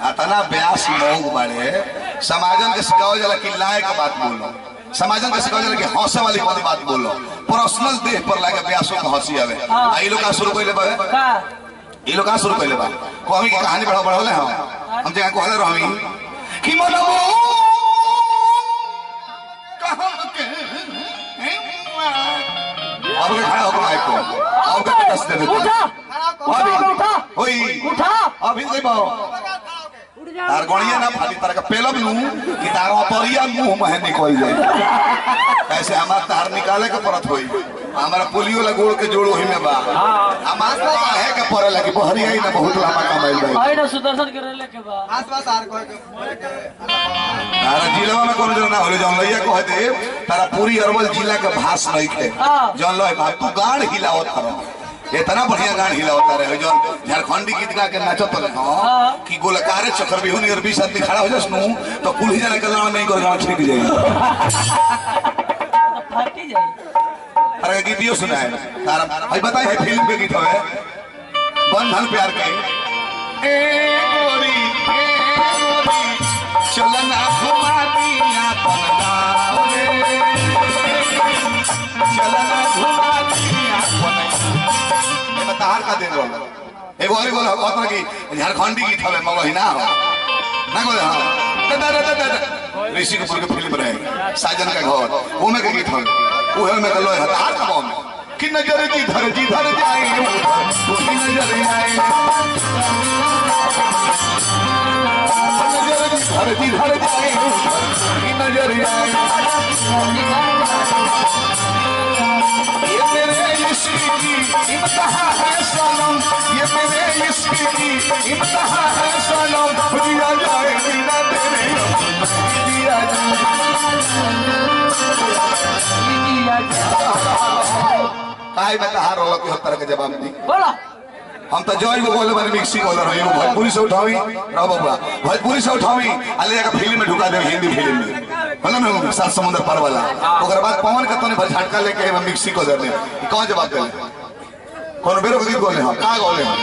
अतना ब्यास लोग बड़े समाजन के सिखाओ जाला कि लायक बात बोलो, समाजन के सिखाओ जाला कि हंसे वाली बात बोलो, पर्सनल देह पर लाके ब्यासों को हंसी आवे। आई लोग का शुरू कइले बा, ई लोग का शुरू कइले बा कोमी की कहानी बड़ा बढ़ले हम जगह कहले रहमी कि मनमो कहम के अब खड़ा होकर माइक को अब के दस दे उठा उठा ओई उठा अभी नहीं बाओ तार गणिया ना फाटी तार का पेलब लू कि तार अपरिया मुंह में निकल जाए ऐसे हमार तार निकाले के परत होई हमारा पोलियो लगोड़ के जोड़ वही में बा हमार तो है के परे लगी बहरी आई ना बहुत लंबा कमाइल भाई आई ना सुदर्शन के रहले के बा आसपास आर को के तारा जिला में कोनो जो ना होले जौन लइया कहते तारा पूरी अरवल जिला के भाष नहीं थे जौन लय बात तू गाड़ हिलावत करो इतना बढ़िया गान हिला होता रहे जो झारखंडी गीत गा के नाचत रहे कि गोलकारे चक्कर भी होनी और 20 आदमी खड़ा हो जाए सुनू तो कुल ही जाने कलना नहीं कर गाना छिप जाएगा फाटी जाए। अरे गीतियों सुना है तारा भाई बताइए है फिल्म के गीत है बंधन प्यार के ए गोरी चलना घुमा दिया तन गाँव रे चलना घुमा दिया तार का दिन बोल एगो और बोल कहत कि झारखंडी गीत हवे मगही ना हो ना बोले हां ऋषिकपुर के फिल्म रहे साजन का घर ओमे के गीत हवे ओहे में कलो तार का बम कि नजर जी धर जाए तू की नजर आए नजर जी धर जाए की नजर आए ये मेरे इश्क की इम्तिहा है सनम ये मेरे इश्क की इम्तिहा है सनम दिया जाए बिना तेरे दिया जाए काहे में कहा रोला की हत्तर के जवाब दी बोला हम तो जॉय को बोले बारे मिक्सी बोल रहे हो भोजपुरी से उठावी रहो बाबा भोजपुरी से उठावी अले जाकर फिल्म में ढुका दे हिंदी फिल्म में बोला ना सात समुद्र पार वाला ओकर बाद पवन का तने भर झटका लेके मिक्सी को दे दे कौन जवाब दे कौन बेरो गीत बोले हम का बोले हम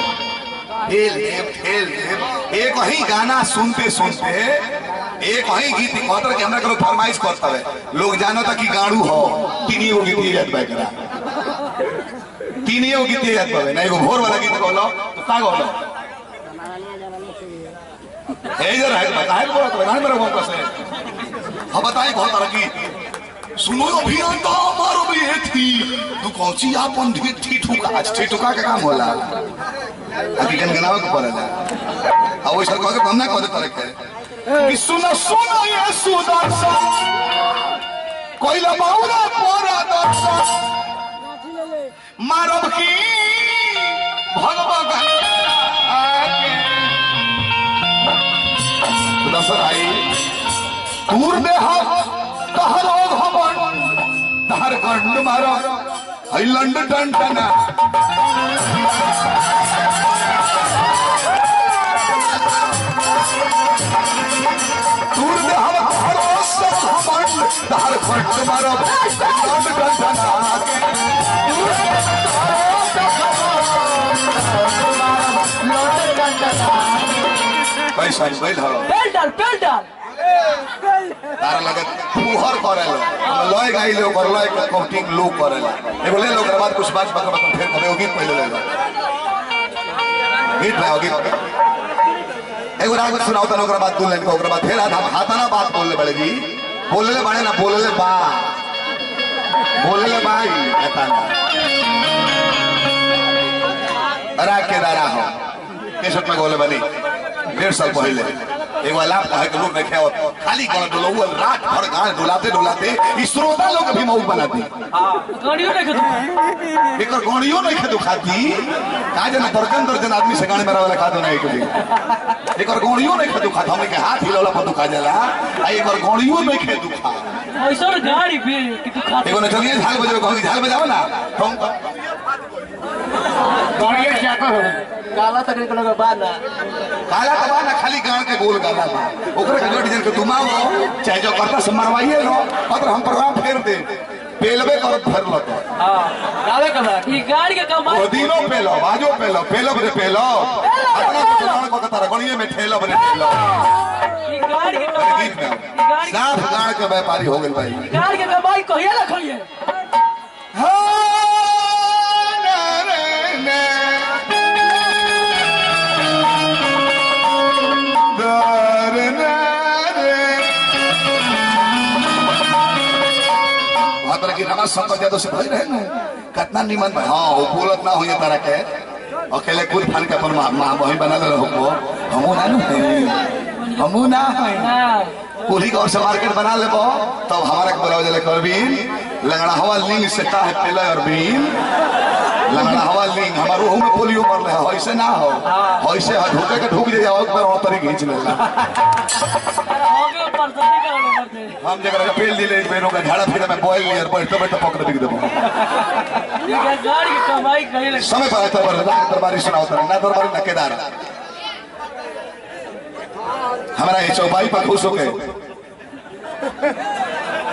खेल एक वही गाना सुनते सुनते एक वही गीत कहतर कि हमरा करो फरमाइश करता है लोग जानो था कि गाड़ू हो तीनियो गीत याद बाय करा तीनियो गीत याद बाय ना एगो भोर वाला गीत बोलो तो का बोलो ए इधर है बताए बोलो तो गाने मेरे को कैसे हम बताएं बहुत तरह की सुनो अभियंता मारो भी ये थी तू कौची आपन थी ठुका ठुका के काम होला अभी गनगनावा को पड़ेला अब वो सर कह के हमना कह दे तरह के कि सुनो ये सुदर्शन कोइला बाउरा पोरा दर्शन मारब की भगवान सुदर्शन आई दूर दे हम कहलो भवन तार कंड मारो हई लंड टंटना दूर दे हम भरोसा भवन तार कंड मारो लंड टंटना पैसा बैल हलो पेल डाल तारा लगत फुहर करेलो लय गाइले ओकर लय के काउंटिंग लो करेला एगो ले लो ओकर बाद कुछ बात बता फिर कबे गीत पहले ले लो गीत भाई गीत एगो राग सुनाओ त ओकर बाद दू लाइन को ओकर बाद फिर आधा हाथाना बात बोलले बड़े जी बोलले बाड़े ना बोलले भाई एताना अरा के दारा हो केसत में बोले बनी 1.5 साल पहले एगो लाभ कहे के लोग देखे खाली गाना डोलौ रात भर गाना डोलाते श्रोता लोग भी मऊ बनाती गाड़ियों नहीं खेदु एकर गाड़ियों नहीं खेदु खाती का जना दर्जन आदमी से गाने मेरा वाला खादो नहीं कभी एकर गाड़ियों नहीं खेदु खाता हमने के हाथ हिलौला पर दुखा जाला आ एकर गाड़ियों नहीं खेदु खा ऐसा गाड़ी भी कि तू खा एगो न चलिए झाल बजाओ कहू झाल बजाओ ना हम गाड़िया क्या कहो काला तक निकल के बाना काला का बाना खाली गांव के गोल गाला ओकरे के जोड़ी जन के तुमाओ चाहे जो करता से मरवाइए लो और हम प्रोग्राम फेर दे पेलबे कर भर लग हां गावे का बात ई गाड़ी के कमाई दिनो पेलो बाजो पेलो पेलब रे पेलो अपना पुराण को कतार गणिए में ठेलब रे ठेलो ई गाड़ी के कमाई साफ गाड़ के व्यापारी हो गए भाई गाड़ी के कमाई कहिए ना कहिए तो से भाई रहे ना कितना निमन भाई हाँ वो बोलत ना हुई तरह के अकेले कूद फान के अपन मां वही बना ले हमको हमू ना हमू ना पूरी और से मार्केट बना ले तब तो हमारे को बोला जले करबीन लगना हवा लिंग से का है पहले अरबीन लगना हवा लिंग हमारे रूह में पोलियो मर रहे हो ऐसे ना हो ऐसे ढूके के ढूक जाओ एक बार और तरी खींच लेला हम जगह का पेल दिले बेरों का झाड़ा फिर मैं बॉयल लियर बैठ बैठ पकड़ बिक देबो गाड़ी की कमाई कहिए समय पर आता दरबारी सुनाओ ना दरबारी ना केदार हमारा ये चौपाई पर खुश हो गए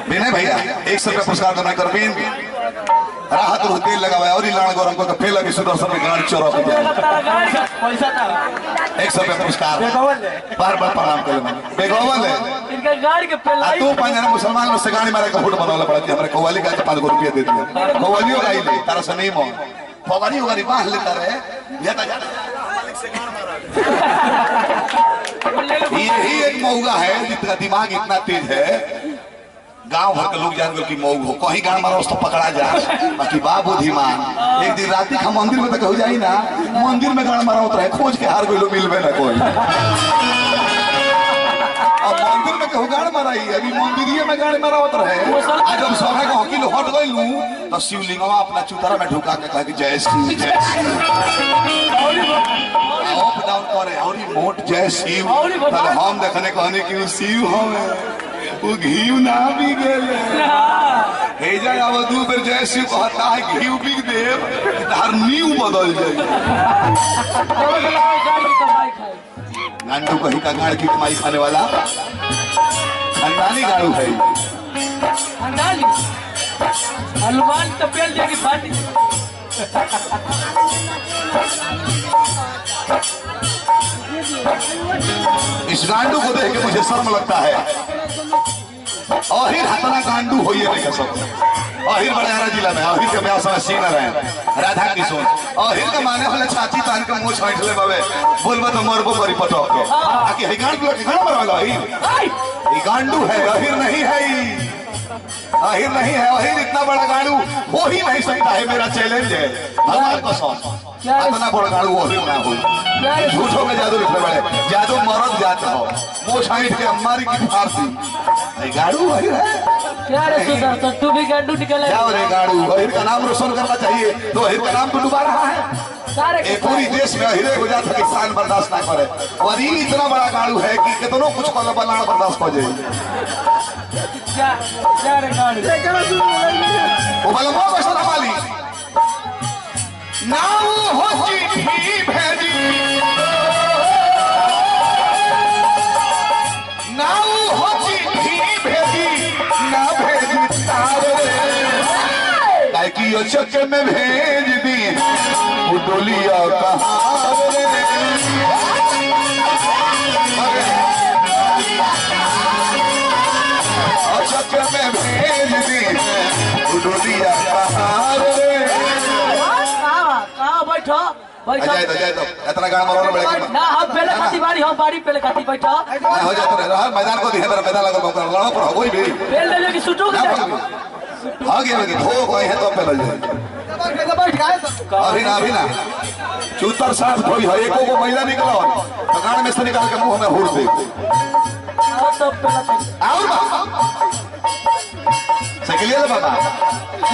विनय भैया 100 रुपया पुरस्कार देना करबीन राहत रो तेल लगावा और लाण गरम को फेल के सुदर्शन में गाड़ी चोरा के जाए पैसा था 100 रुपया पुरस्कार बार बार प्रणाम करे मैं बेगोवल है इनका गाड़ी के पेलाई तू पंजना मुसलमान लोग से गाड़ी मारे का फुट बनावला पड़ा हमरे कव्वाली का 5 रुपया दे दिया कव्वालियो गाई ले तारा से नहीं मो पवानी होगा बांध लेता रहे या ता मालिक से गाड़ मारा यही एक मौगा है जिसका दिमाग इतना तेज है गांव भर के लोग जान गए कि मऊ हो कहीं गांव मारा उसको पकड़ा जा बाकी बाबू धीमान एक दिन राती का मंदिर में तक हो जाई ना मंदिर में गांव मारा होता है खोज के हार गए लोग मिलबे ना कोई अब मंदिर में कहू गाड़ मारा अभी मंदिरिये में गाड़ मारा होता है आज जब सभा का हकील हट गई लू तो शिवलिंगवा अपना चुतरा में ढुका के कहा कि जय शिव जय शिव अप डाउन करे और मोट जय शिव पहले हम देखने कहने कि शिव हमें वो घी ना भी गेले हे जाय अब दू बेर जय शिव कहता है घी बिक देव तार नींव बदल जाए गांडू कहीं का गाड़ की कमाई खाने वाला खानदानी गाड़ू है खानदानी हनुमान तो पेल जाएगी फाटी इस गांडू को देख के मुझे शर्म लगता है अहिर हतना गांडू हो ये नहीं सब अहिर बड़ारा जिला में अहिर के ब्याह समय सीनर है राधा किशोर अहिर के माने वाले छाती तान के मुंह छांट ले बाबे बोलबो तो मरबो करी पटक के आके हे गांडू के गांड मरवाला ये गांडू है अहिर नहीं है अहिर नहीं है अहिर इतना बड़ा गाड़ू हो ही नहीं सकता है मेरा चैलेंज है भगवान कसम इतना बड़ा गाड़ू अहिर ना हो झूठों में जादू लिखने वाले जादू मरद जाता हो वो छांट के अम्मारी की फारसी गाड़ू अहिर है क्या रे सुदर्शन तू भी गाड़ू निकले क्या रे गाड़ू अहिर का नाम रोशन करना चाहिए तो अहिर का नाम तो डुबा रहा है ये पूरी देश में अहिरे हो जाता है किसान बर्दाश्त ना करे और ये इतना बड़ा गाड़ू है कि कितनों कुछ को बनाना बर्दाश्त हो जाए क्या रे गाड़ू वो बलमो को सलाम वाली नाऊ हो चिट्ठी भेजी नाऊ हो चिट्ठी भेजी ना भेजी तारे ताकि यो चक में भेज दी वो डोलिया कहाँ चक में भेज दी वो डोलिया कहाँ बैठो बैठो जाए तो इतना गाना मरोना पड़ेगा ना हम पहले खाती बारी हम बारी पहले खाती बैठो हो जाता रहा मैदान को दिखे मेरा मैदान लगा मौका लड़ा पर होई भी पहले ले कि सुटो के आ गया लगे धो कोई है तो पहले जाए बैठ गए अभी ना चूतर साफ धोई है एको को मैला निकला गान में से निकाल के मुंह में हुर दे तो पहले और सकेले ले बाबा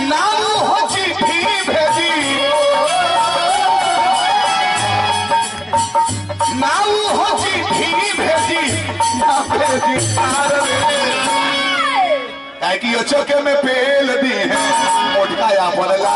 नाम हो चिट्ठी भेजी नाऊ हो चिट्ठी भेजी ना भेजी तारे कि चौके में पेल दी है मोटकाया बोलला